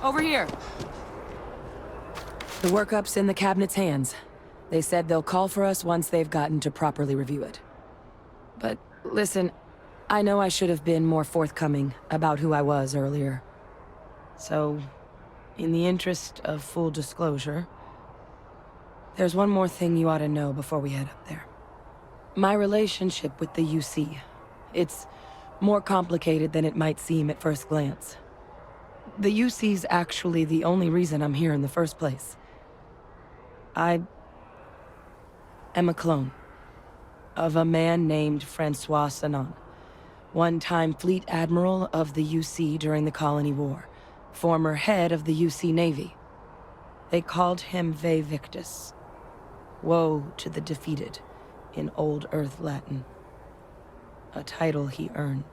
Over here. The workup's in the cabinet's hands. They said they'll call for us once they've gotten to properly review it. But listen, I know I should have been more forthcoming about who I was earlier. So, in the interest of full disclosure, there's one more thing you ought to know before we head up there. My relationship with the UC. It's more complicated than it might seem at first glance. The UC's actually the only reason I'm here in the first place. I am a clone of a man named Francois Sanon, one-time fleet admiral of the UC during the Colony War, former head of the UC Navy. They called him Ve Victus. Woe to the defeated, in Old Earth Latin. A title he earned.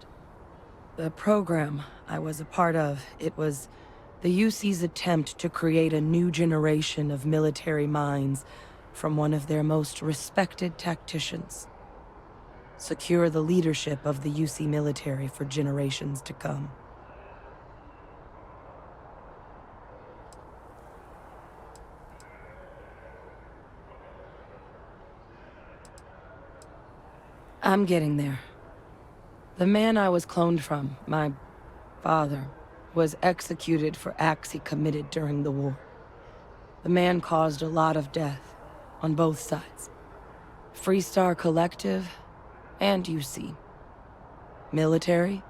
The program I was a part of, it was the UC's attempt to create a new generation of military minds from one of their most respected tacticians. Secure the leadership of the UC military for generations to come. I'm getting there. The man I was cloned from, my father, was executed for acts he committed during the war. The man caused a lot of death, on both sides. Freestar Collective and UC. Military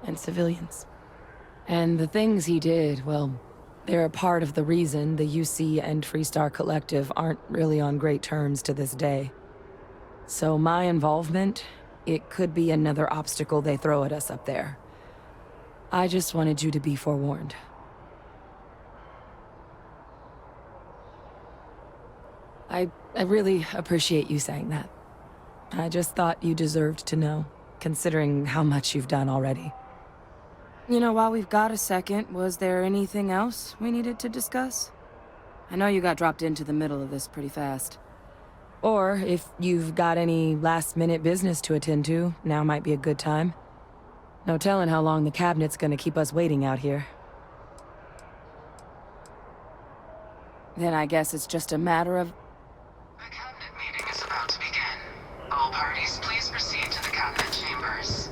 and civilians. And the things he did, well, they're a part of the reason the UC and Freestar Collective aren't really on great terms to this day. So my involvement, it could be another obstacle they throw at us up there. I just wanted you to be forewarned. I really appreciate you saying that. I just thought you deserved to know, considering how much you've done already. You know, while we've got a second, was there anything else we needed to discuss? I know you got dropped into the middle of this pretty fast. Or, if you've got any last-minute business to attend to, now might be a good time. No telling how long the cabinet's gonna keep us waiting out here. Then I guess it's just a matter of... The cabinet meeting is about to begin. All parties, please proceed to the cabinet chambers.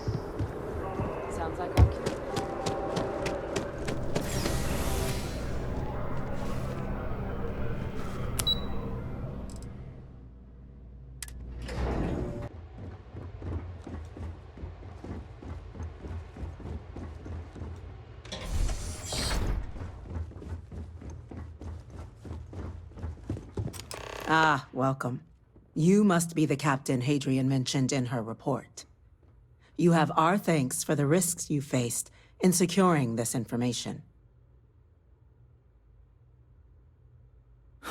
Sounds like our cue. Ah, welcome. You must be the Captain Hadrian mentioned in her report. You have our thanks for the risks you faced in securing this information.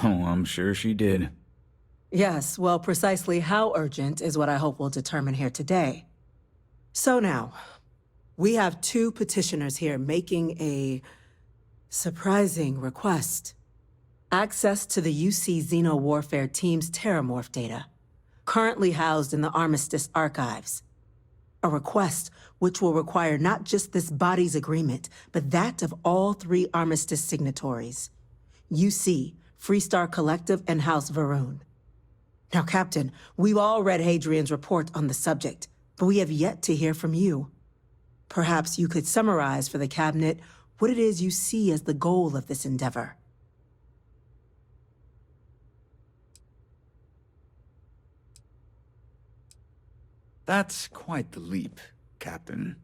Oh, I'm sure she did. Yes, well, precisely how urgent is what I hope we'll determine here today. So now, we have two petitioners here making a surprising request. Access to the UC Xeno-Warfare Team's Terramorph data, currently housed in the Armistice archives. A request which will require not just this body's agreement, but that of all three Armistice signatories. UC, Freestar Collective, and House Varun. Now, Captain, we've all read Hadrian's report on the subject, but we have yet to hear from you. Perhaps you could summarize for the Cabinet what it is you see as the goal of this endeavor. That's quite the leap, Captain.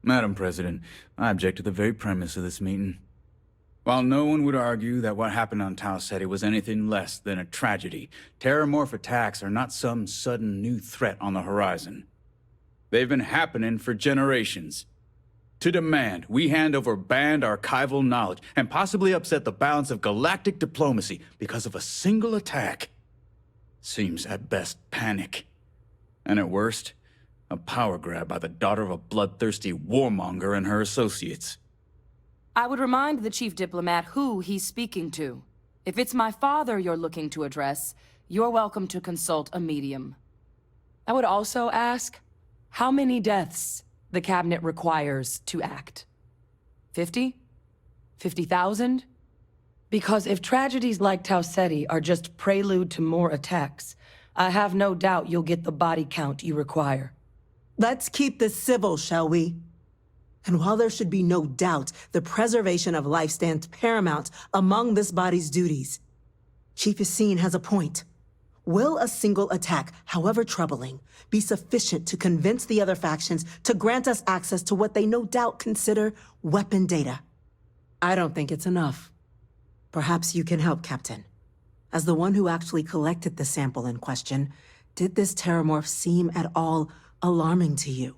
Madam President, I object to the very premise of this meeting. While no one would argue that what happened on Tau Ceti was anything less than a tragedy, Terramorph attacks are not some sudden new threat on the horizon. They've been happening for generations. To demand we hand over banned archival knowledge and possibly upset the balance of galactic diplomacy because of a single attack seems at best panic. And at worst, a power grab by the daughter of a bloodthirsty warmonger and her associates. I would remind the chief diplomat who he's speaking to. If it's my father you're looking to address, you're welcome to consult a medium. I would also ask, how many deaths the Cabinet requires to act? 50? 50,000? Because if tragedies like Tau Ceti are just prelude to more attacks, I have no doubt you'll get the body count you require. Let's keep this civil, shall we? And while there should be no doubt the preservation of life stands paramount among this body's duties, Chief Yassine has a point. Will a single attack, however troubling, be sufficient to convince the other factions to grant us access to what they no doubt consider weapon data? I don't think it's enough. Perhaps you can help, Captain. As the one who actually collected the sample in question, did this terramorph seem at all alarming to you?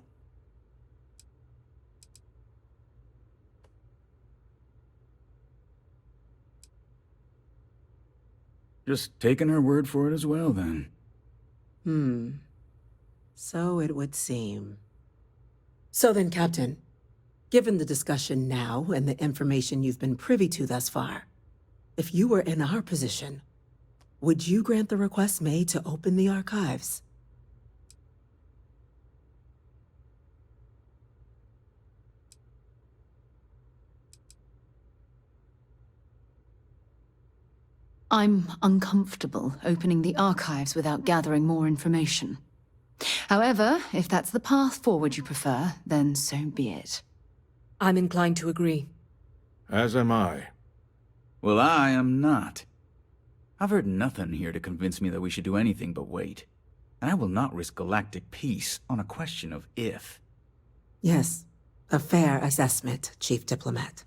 Just taking her word for it as well, then. So it would seem. So then, Captain, given the discussion now and the information you've been privy to thus far, if you were in our position, would you grant the request made to open the archives? I'm uncomfortable opening the archives without gathering more information. However, if that's the path forward you prefer, then so be it. I'm inclined to agree. As am I. Well, I am not. I've heard nothing here to convince me that we should do anything but wait. And I will not risk galactic peace on a question of if. Yes, a fair assessment, Chief Diplomat.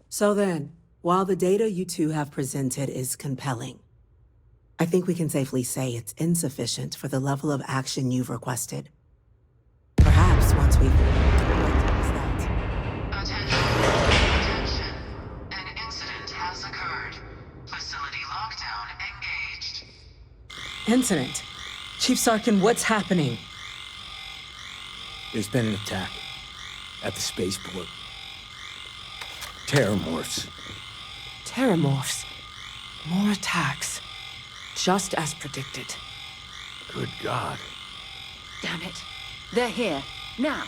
So then, while the data you two have presented is compelling, I think we can safely say it's insufficient for the level of action you've requested. Perhaps once we've... Attention. An incident has occurred. Facility lockdown engaged. Incident? Chief Sarkin, what's happening? There's been an attack at the spaceport. Terramorphs. Terramorphs. More attacks. Just as predicted. Good God. Damn it. They're here. Now.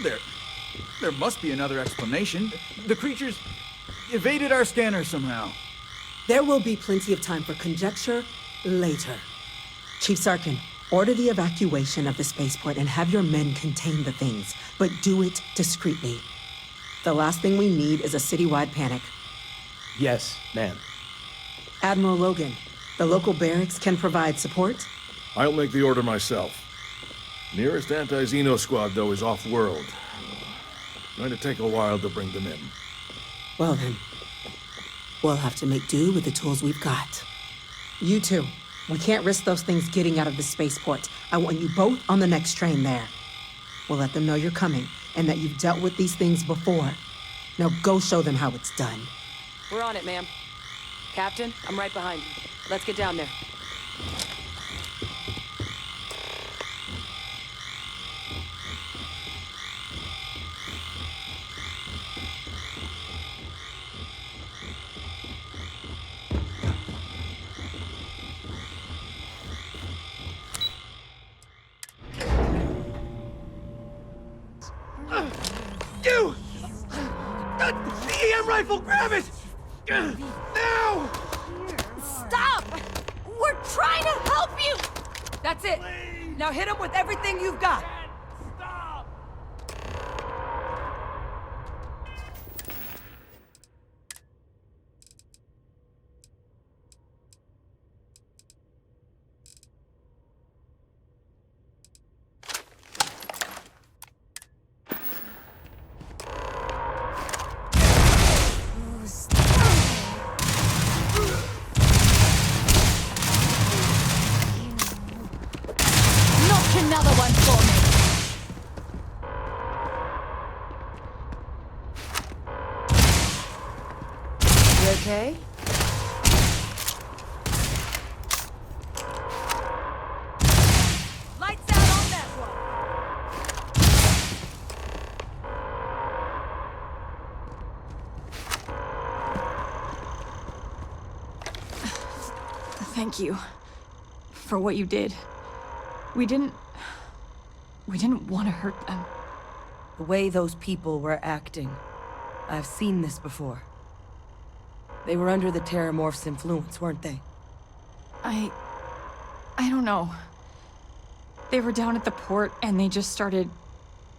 There must be another explanation. The creatures evaded our scanner somehow. There will be plenty of time for conjecture later. Chief Sarkin, order the evacuation of the spaceport and have your men contain the things, but do it discreetly. The last thing we need is a citywide panic. Yes, ma'am. Admiral Logan, the local barracks can provide support? I'll make the order myself. Nearest anti-Xeno squad, though, is off-world. Going to take a while to bring them in. Well then, we'll have to make do with the tools we've got. You two, we can't risk those things getting out of the spaceport. I want you both on the next train there. We'll let them know you're coming and that you've dealt with these things before. Now go show them how it's done. We're on it, ma'am. Captain, I'm right behind you. Let's get down there. You! The EM rifle, grab it! Now! Stop! We're trying to help you! That's it. Now hit him with everything you've got. Stop! Knock another one for me! You okay? Lights out on that one! Thank you. For what you did. We didn't want to hurt them. The way those people were acting. I've seen this before. They were under the Terramorph's influence, weren't they? I don't know. They were down at the port and they just started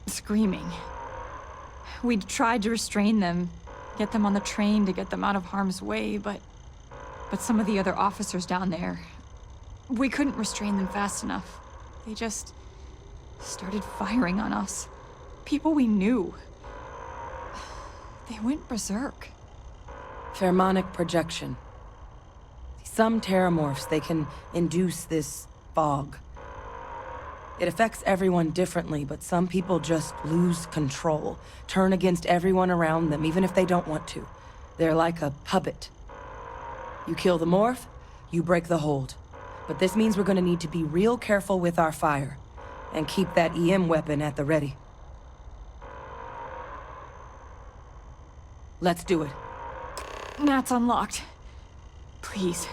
screaming. We tried to restrain them, get them on the train to get them out of harm's way, but some of the other officers down there, we couldn't restrain them fast enough. They just started firing on us. People we knew. They went berserk. Pheromonic projection. Some Terramorphs, they can induce this fog. It affects everyone differently, but some people just lose control, turn against everyone around them, even if they don't want to. They're like a puppet. You kill the morph, you break the hold. But this means we're gonna need to be real careful with our fire, and keep that EM weapon at the ready. Let's do it. Nat's unlocked. Please,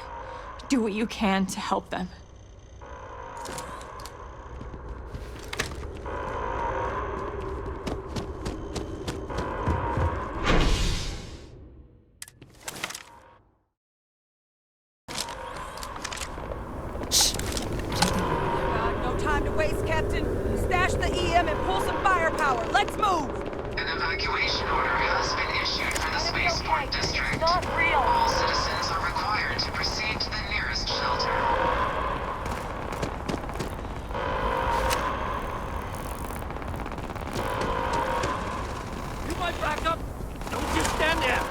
do what you can to help them. No time to waste, Captain. Stash the EM and pull some firepower. Let's move! An evacuation order has been issued for the Spaceport district. Not real. All citizens are required to proceed to the nearest shelter. You might back up. Don't just stand there.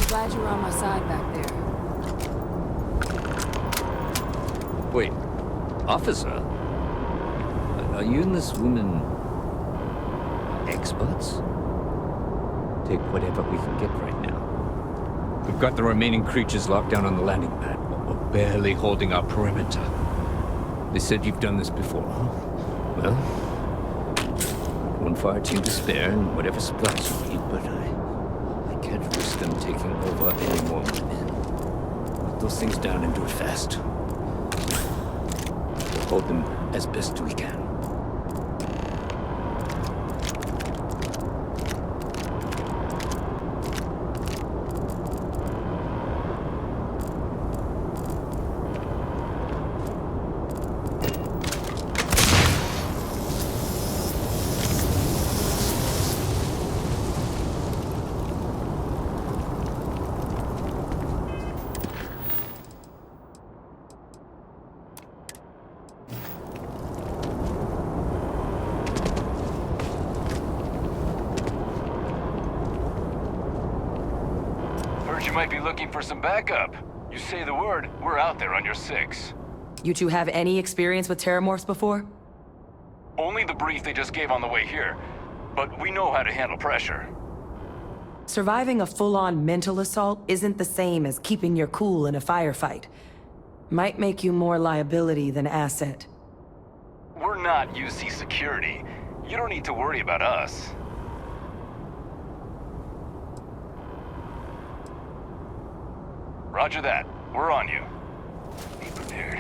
Glad you're on my side back there. Wait, officer? Are you and this woman experts? Take whatever we can get right now. We've got the remaining creatures locked down on the landing pad, but we're barely holding our perimeter. They said you've done this before, huh? Well, one fire team to spare and whatever supplies you need, but I can't risk them taking over any more women. Put those things down and do it fast. We'll hold them as best we can. You might be looking for some backup. You say the word, we're out there on your 6. You two have any experience with Terramorphs before? Only the brief they just gave on the way here, but we know how to handle pressure. Surviving a full-on mental assault isn't the same as keeping your cool in a firefight. Might make you more liability than asset. We're not UC security. You don't need to worry about us. Roger that. We're on you. Be prepared.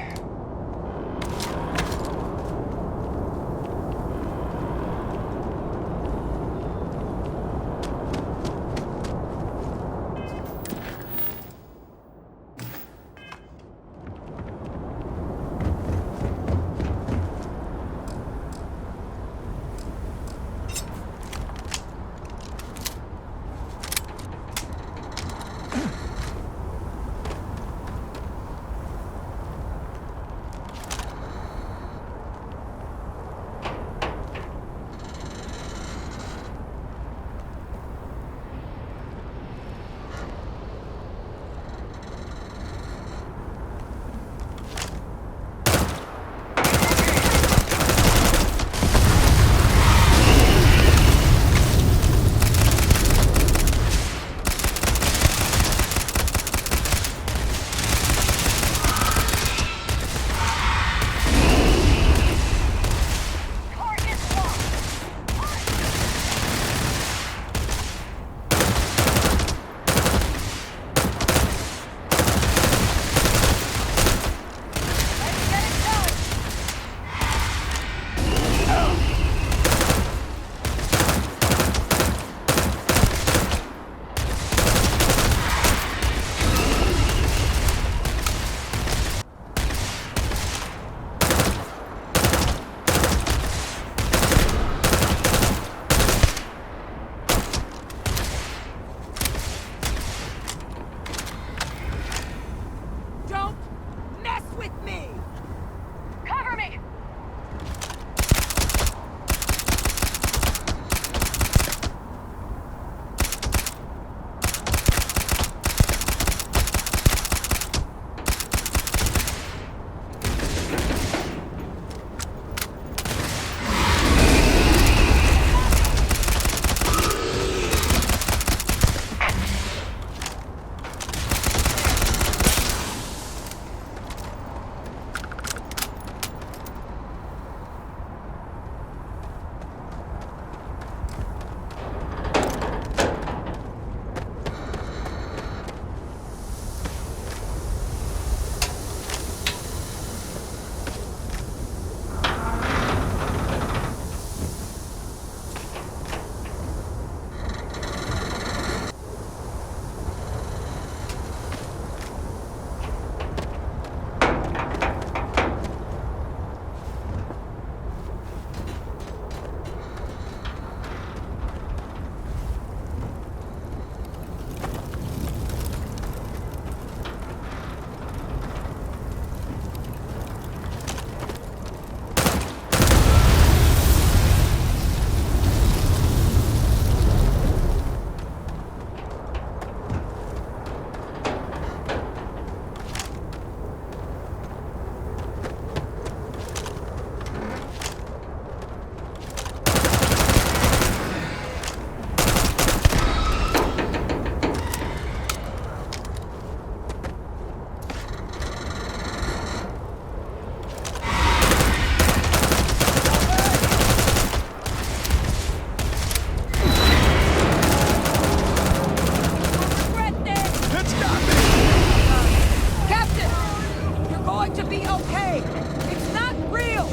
way! It's not real!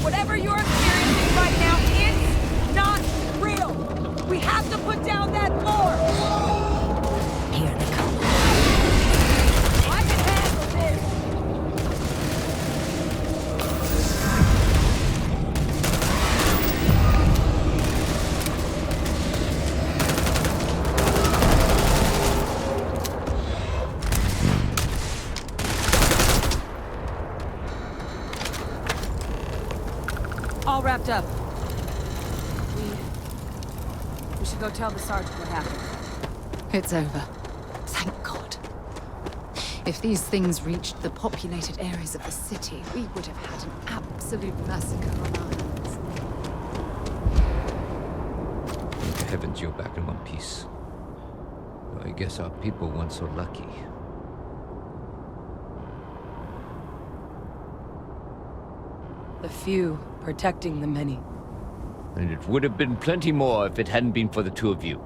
Whatever you're experiencing right now is not real! We have to put down that floor! Here they come. I can handle this! All wrapped up. We should go tell the sergeant what happened. It's over. Thank God. If these things reached the populated areas of the city, we would have had an absolute massacre on our hands. Thank heavens you're back in one piece. Well, I guess our people weren't so lucky. The few protecting the many. And it would have been plenty more if it hadn't been for the two of you.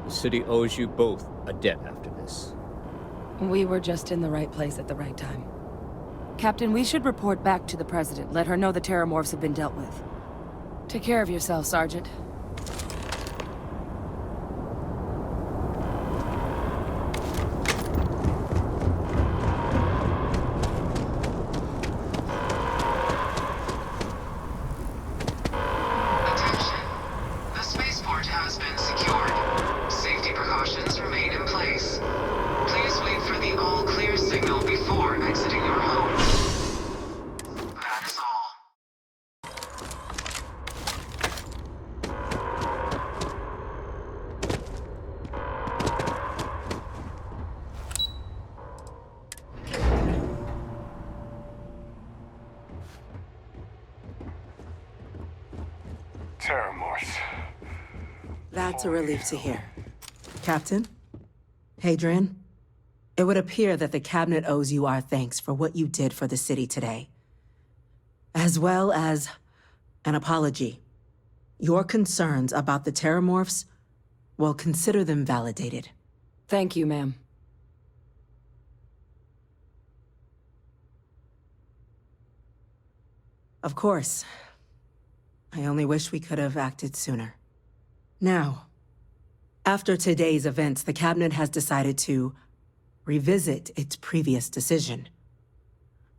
The city owes you both a debt after this. We were just in the right place at the right time. Captain, we should report back to the President. Let her know the Terramorphs have been dealt with. Take care of yourself, Sergeant. Attention. The spaceport has been secured. Safety precautions remain in place. Please wait for the all-clear signal before exiting your homes. That is all. Terramorphs. That's a relief to hear. Captain? Hadrian? It would appear that the Cabinet owes you our thanks for what you did for the city today. As well as an apology. Your concerns about the Terramorphs, well, consider them validated. Thank you, ma'am. Of course. I only wish we could have acted sooner. Now, after today's events, the Cabinet has decided to revisit its previous decision.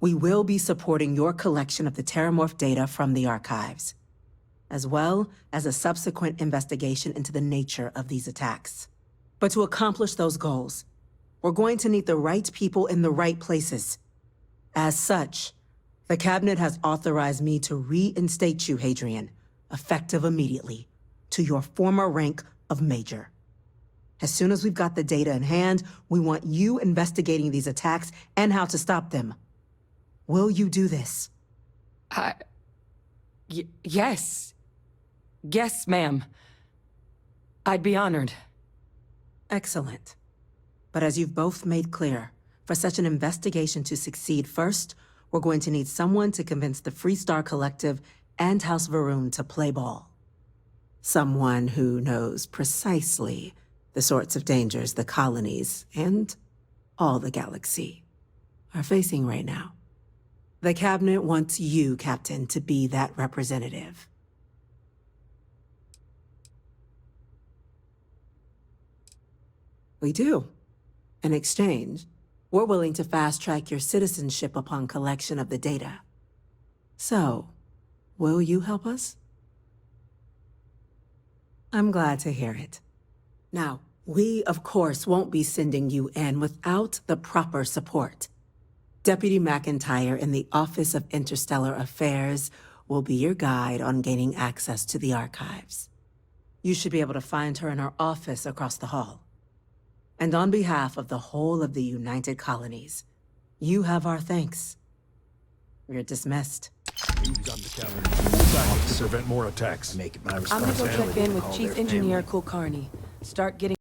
We will be supporting your collection of the Terramorph data from the archives, as well as a subsequent investigation into the nature of these attacks. But to accomplish those goals, we're going to need the right people in the right places. As such, the Cabinet has authorized me to reinstate you, Hadrian, effective immediately, to your former rank of Major. As soon as we've got the data in hand, we want you investigating these attacks and how to stop them. Will you do this? Yes. Yes, ma'am. I'd be honored. Excellent. But as you've both made clear, for such an investigation to succeed, first, we're going to need someone to convince the Freestar Collective and House Varun to play ball. Someone who knows precisely the sorts of dangers the colonies and all the galaxy are facing right now. The Cabinet wants you, Captain, to be that representative. We do. In exchange, we're willing to fast-track your citizenship upon collection of the data. So, will you help us? I'm glad to hear it. Now, we, of course, won't be sending you in without the proper support. Deputy McIntyre in the Office of Interstellar Affairs will be your guide on gaining access to the archives. You should be able to find her in her office across the hall. And on behalf of the whole of the United Colonies, you have our thanks. You're dismissed. Duty's on the calendar. To prevent more attacks. I'm gonna go check in with Chief Engineer Kulkarni. Start getting